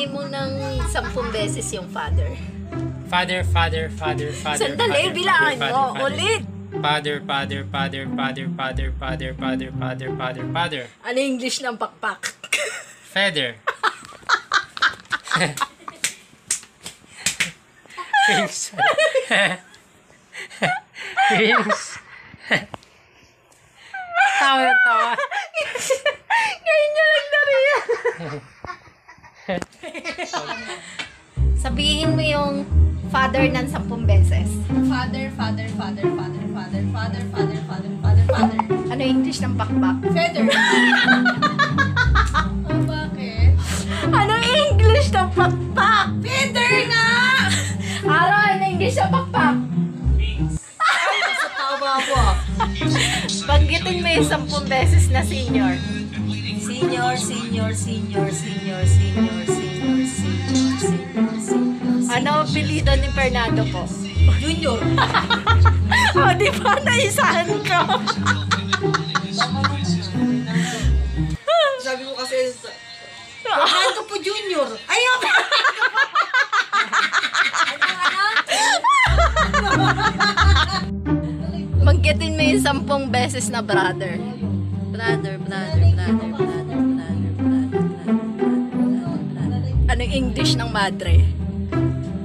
Sabihin mo ng 10 beses yung father. Father. Sandali, bilangan mo. Ulit. Father. Ano yung English ng pakpak? Feather. Wings. Tawa. Ngayon niya lang nariyan. Sabihin mo yung father ng 10 beses. Father. Ano yung English ng pakpak? Feather. Oh, bakit? Ano yung English ng pakpak? Feather nga! Ano yung English ng pakpak? Sa tawa ko. Banggitin mo yung 10 beses na senior. Senior. Ano apelido ni Fernando po? Junior. O, di ba? Naisahan ko. Sabi mo kasi, Fernando po Junior. Ayaw! Banggitin mo yung 10 beses na brother. Brother. Anong English ng madre?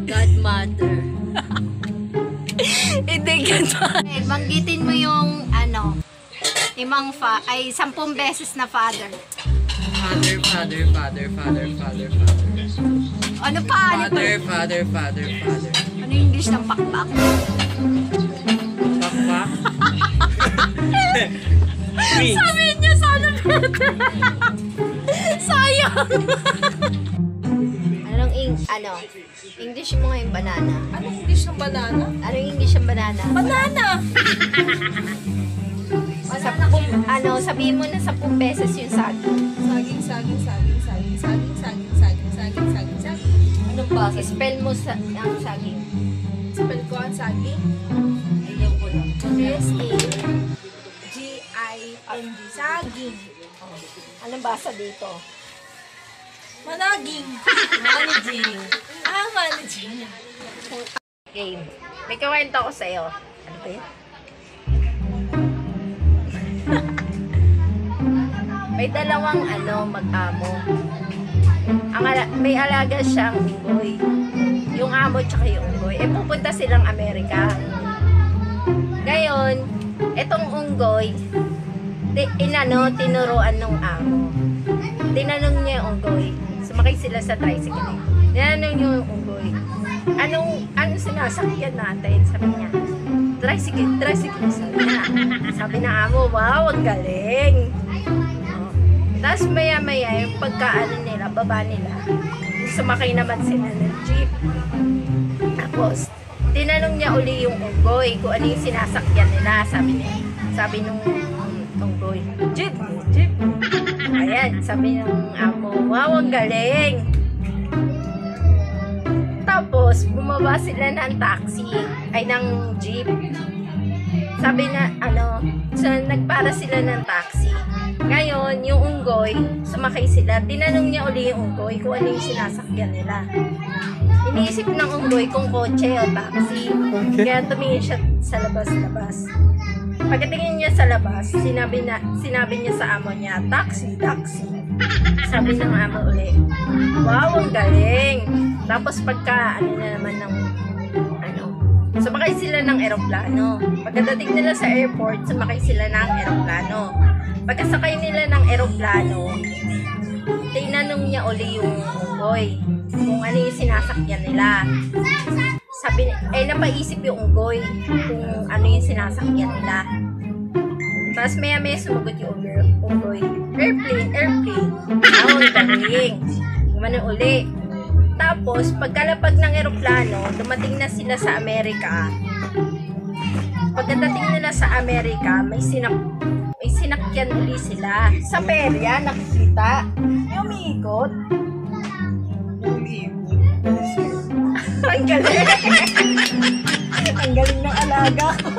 Godmother. Hindi ganun. Banggitin mo yung 10 beses na father. Father. Ano pa? Father. Ano yung English ng pakpak? Pakpak. Sabi niya sana brother. Sayang. English mo ngayon banana. Anong English ng banana? Ano yung English ng banana? Banana! Sabihin mo na 10 beses yung saging. Saging. Anong ba? Spell mo ang saging. Spell ko ang saging. Ayaw ko lang. S-A-G-I-N-G. Saging. Anong basa dito? Managing. Managing. Managing. Game. May kawento ko sa'yo. Ano ba yun? May dalawang mag-amo. May alaga siyang unggoy. Yung amo tsaka yung unggoy. Pupunta silang Amerika. Ngayon, etong unggoy, tinuruan ng amo. Tinanong niya yung unggoy. Sumakay sila sa tricycle. Tinanong niya yung unggoy. Anong sinasakyan natin? Sabi niya, tricycle. Sabi ng amo, wow, ang galing. Tapos maya-maya, yung nila, baba nila, sumakay naman sila ng jeep. Tapos, tinanong niya uli yung unggoy kung ano yung sinasakyan nila. Sabi nung unggoy, jeep. Ayan, sabi ng amo, wow, ang galing. Tapos, bumaba sila ng taxi, ng jeep. Sabi na, nagpara sila ng taxi. Ngayon, yung unggoy, sumakay sila. Tinanong niya uli yung unggoy kung ano yung sinasakyan nila. Iniisip ng unggoy kung kotse o taxi. Kaya tumingin siya sa labas. Pagdatingin niya sa labas, sinabi niya sa amo niya, taxi. Sabi ng amo uli, wow, ang galing. Tapos sumakay sila ng eroplano. Pagdating nila sa airport, sumakay sila ng eroplano. Pagkasakay nila ng eroplano, tinanong niya uli yung unggoy kung ano yung sinasakyan nila. Napaisip yung unggoy kung ano yung sinasakyan nila. Tapos maya-maya sumagot yung unggoy, airplane. Ang galing. Gumano uli. Tapos, pagkalapag ng eroplano, dumating na sila sa Amerika. Pagdating nila sa Amerika, may sinakyan uli sila. Sa perya, nakikita. Yung umiikot. Ang galing. Ang galing ng alaga ko.